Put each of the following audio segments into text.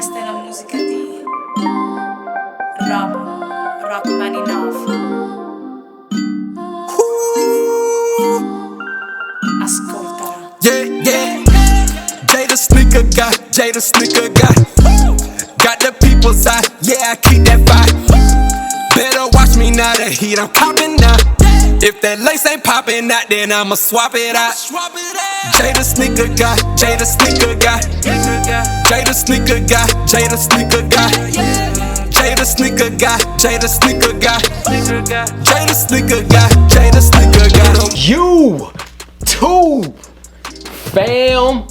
Questa è la musica di Rock Maninov. Ascoltala. Yeah. Jay the sneaker guy, Jay the sneaker guy. Got the people's eye, yeah, I keep that fire. Better watch me now, the heat I'm copping now. If that lace ain't popping out, then I'ma swap it out. Jay the sneaker guy, Jay the sneaker guy. Jay the sneaker guy, Jay the sneaker guy. Jay the sneaker guy, Jay the sneaker guy. Jay the sneaker guy, Jay the sneaker guy. You too, fam.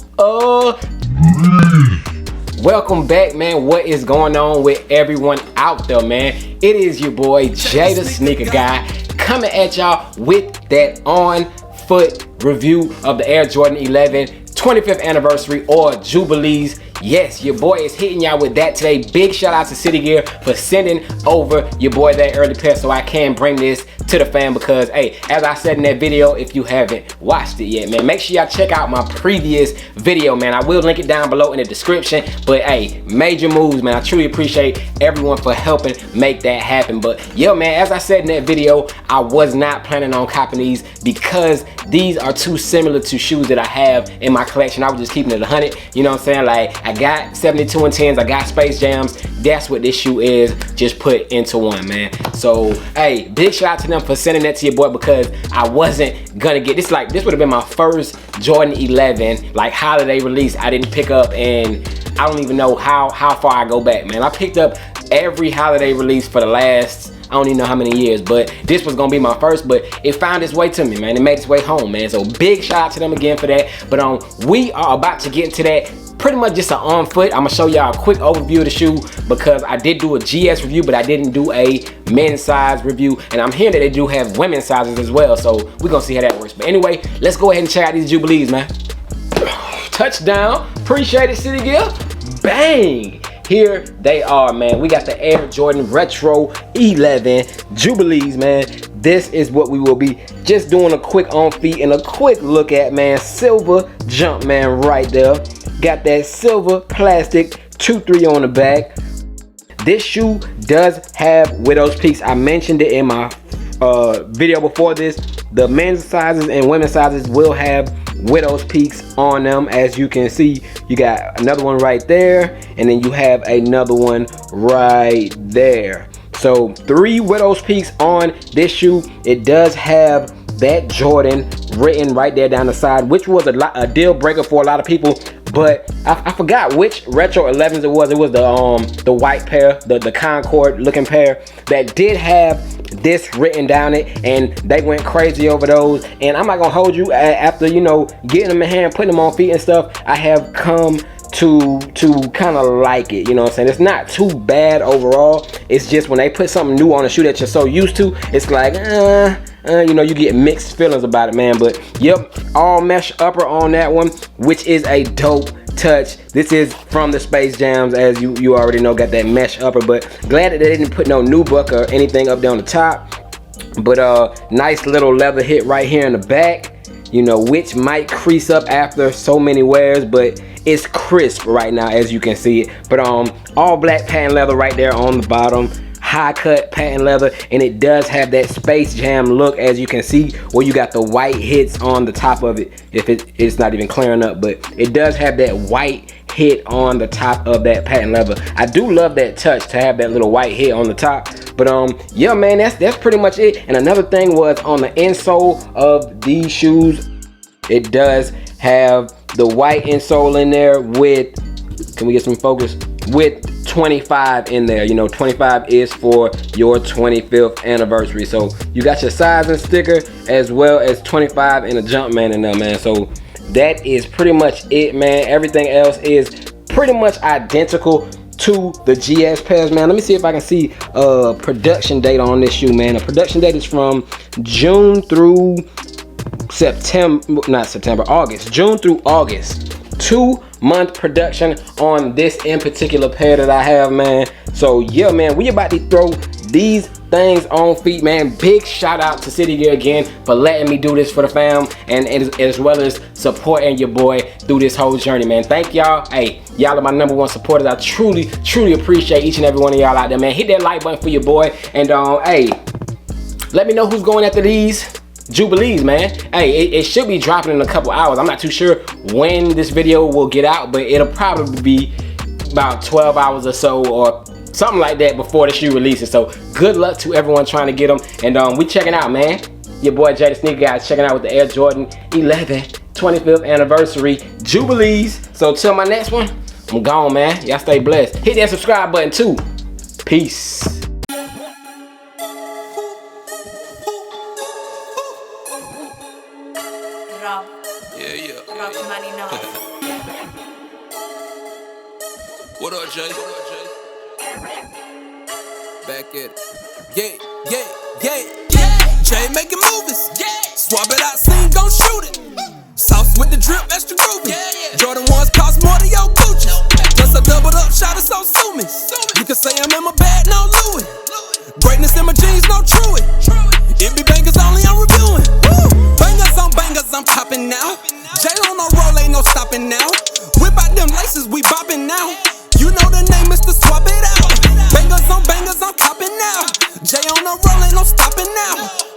Welcome back, man. What is going on with everyone out there, man? It is your boy Jay the Sneaker Guy coming at y'all with that on foot review of the Air Jordan 11 25th anniversary or Jubilees. Yes, your boy is hitting y'all with that today. Big shout out to City Gear for sending over your boy that early pair so I can bring this to the fam because, hey, as I said in that video, if you haven't watched it yet, man, make sure y'all check out my previous video, man. I will link it down below in the description, but hey, major moves, man. I truly appreciate everyone for helping make that happen. But yo, man, as I said in that video, I was not planning on copping these because these are too similar to shoes that I have in my collection. I was just keeping it 100, you know what I'm saying? Like, I got 72 and 10s, I got Space Jams. That's what this shoe is, just put into one, man. So, hey, big shout out to them for sending that to your boy because I wasn't gonna get this. Like, this would have been my first Jordan 11, like holiday release. I didn't pick up, and I don't even know how far I go back, man. I picked up every holiday release for the last, I don't even know how many years, but this was gonna be my first, but it found its way to me, man. It made its way home, man. So big shout out to them again for that. But we are about to get into that. Pretty much just an on foot. I'm gonna show y'all a quick overview of the shoe because I did do a GS review, but I didn't do a men's size review. And I'm hearing that they do have women's sizes as well. So we're gonna see how that works. But anyway, let's go ahead and check out these Jubilees, man. Touchdown. Appreciate it, City Gear. Bang. Here they are, man. We got the Air Jordan Retro 11 Jubilees, man. This is what we will be just doing a quick on feet and a quick look at, man. Silver jump, man, right there. Got that silver plastic 2-3 on the back. This shoe does have widow's peaks. I mentioned it in my video before this. The men's sizes and women's sizes will have widow's peaks on them. As you can see, you got another one right there, and then you have another one right there. So 3 widow's peaks on this shoe. It does have that Jordan written right there down the side, which was a deal breaker for a lot of people. But I forgot which retro 11s it was. It was the white pair, the Concord looking pair that did have this written down it, and they went crazy over those. And I'm not gonna hold you, after, you know, getting them in hand, putting them on feet and stuff, I have come to kind of like it, you know what I'm saying? It's not too bad overall. It's just when they put something new on a shoe that you're so used to, it's like you know, you get mixed feelings about it, man. But yep, all mesh upper on that one, which is a dope touch. This is from the Space Jams, as you already know, got that mesh upper. But glad that they didn't put no nubuck or anything up there on the top. But nice little leather hit right here in the back, you know, which might crease up after so many wears, but it's crisp right now, as you can see it. But all black patent leather right there on the bottom, high cut patent leather, and it does have that Space Jam look, as you can see, where you got the white hits on the top of it. If it's not even clearing up, but it does have that white hit on the top of that patent leather. I do love that touch to have that little white hit on the top. But yeah, man, that's pretty much it. And another thing was on the insole of these shoes, it does have the white insole in there with, can we get some focus, with 25 in there. You know, 25 is for your 25th anniversary. So you got your sizing sticker as well as 25 and a Jumpman in there, man. So that is pretty much it, man. Everything else is pretty much identical to the GS pairs, man. Let me see if I can see a production date on this shoe, man. The production date is from June through August. June through August. 2-month production on this in particular pair that I have, man. So yeah, man, we about to throw these things on feet, man. Big shout out to City Gear again for letting me do this for the fam, and as well as supporting your boy through this whole journey, man. Thank y'all. Hey, y'all are my #1 supporters. I truly appreciate each and every one of y'all out there, man. Hit that like button for your boy, and hey, let me know who's going after these Jubilees, man. Hey, it should be dropping in a couple hours. I'm not too sure when this video will get out, but it'll probably be about 12 hours or so, or something like that, before the shoe releases. So good luck to everyone trying to get them, and we checking out, man. Your boy Jay the Sneaker Guy is checking out with the Air Jordan 11 25th anniversary Jubilees. So till my next one, I'm gone, man. Y'all stay blessed. Hit that subscribe button too. Peace. Rob. Yeah. Rob Maninoff. What up, Jay? Back at it. Yeah. Jay making movies. Swap it out, scene, gon' shoot it. Sauce with the drip, extra groovy. Jordan 1s cost more than your Gucci. Plus a doubled up shot of so sue me. You can say I'm in my bag, no Louis. Greatness in my jeans, no Truey. It be bangers only, I'm reviewing. Bangers on bangers, I'm popping now. Jay on no roll, ain't no stopping now. Whip out them laces, we bopping now. You know the name, Mr. Swap It Out. Bangers on bangers, I'm copping now. Jay on the roll, ain't no stopping now.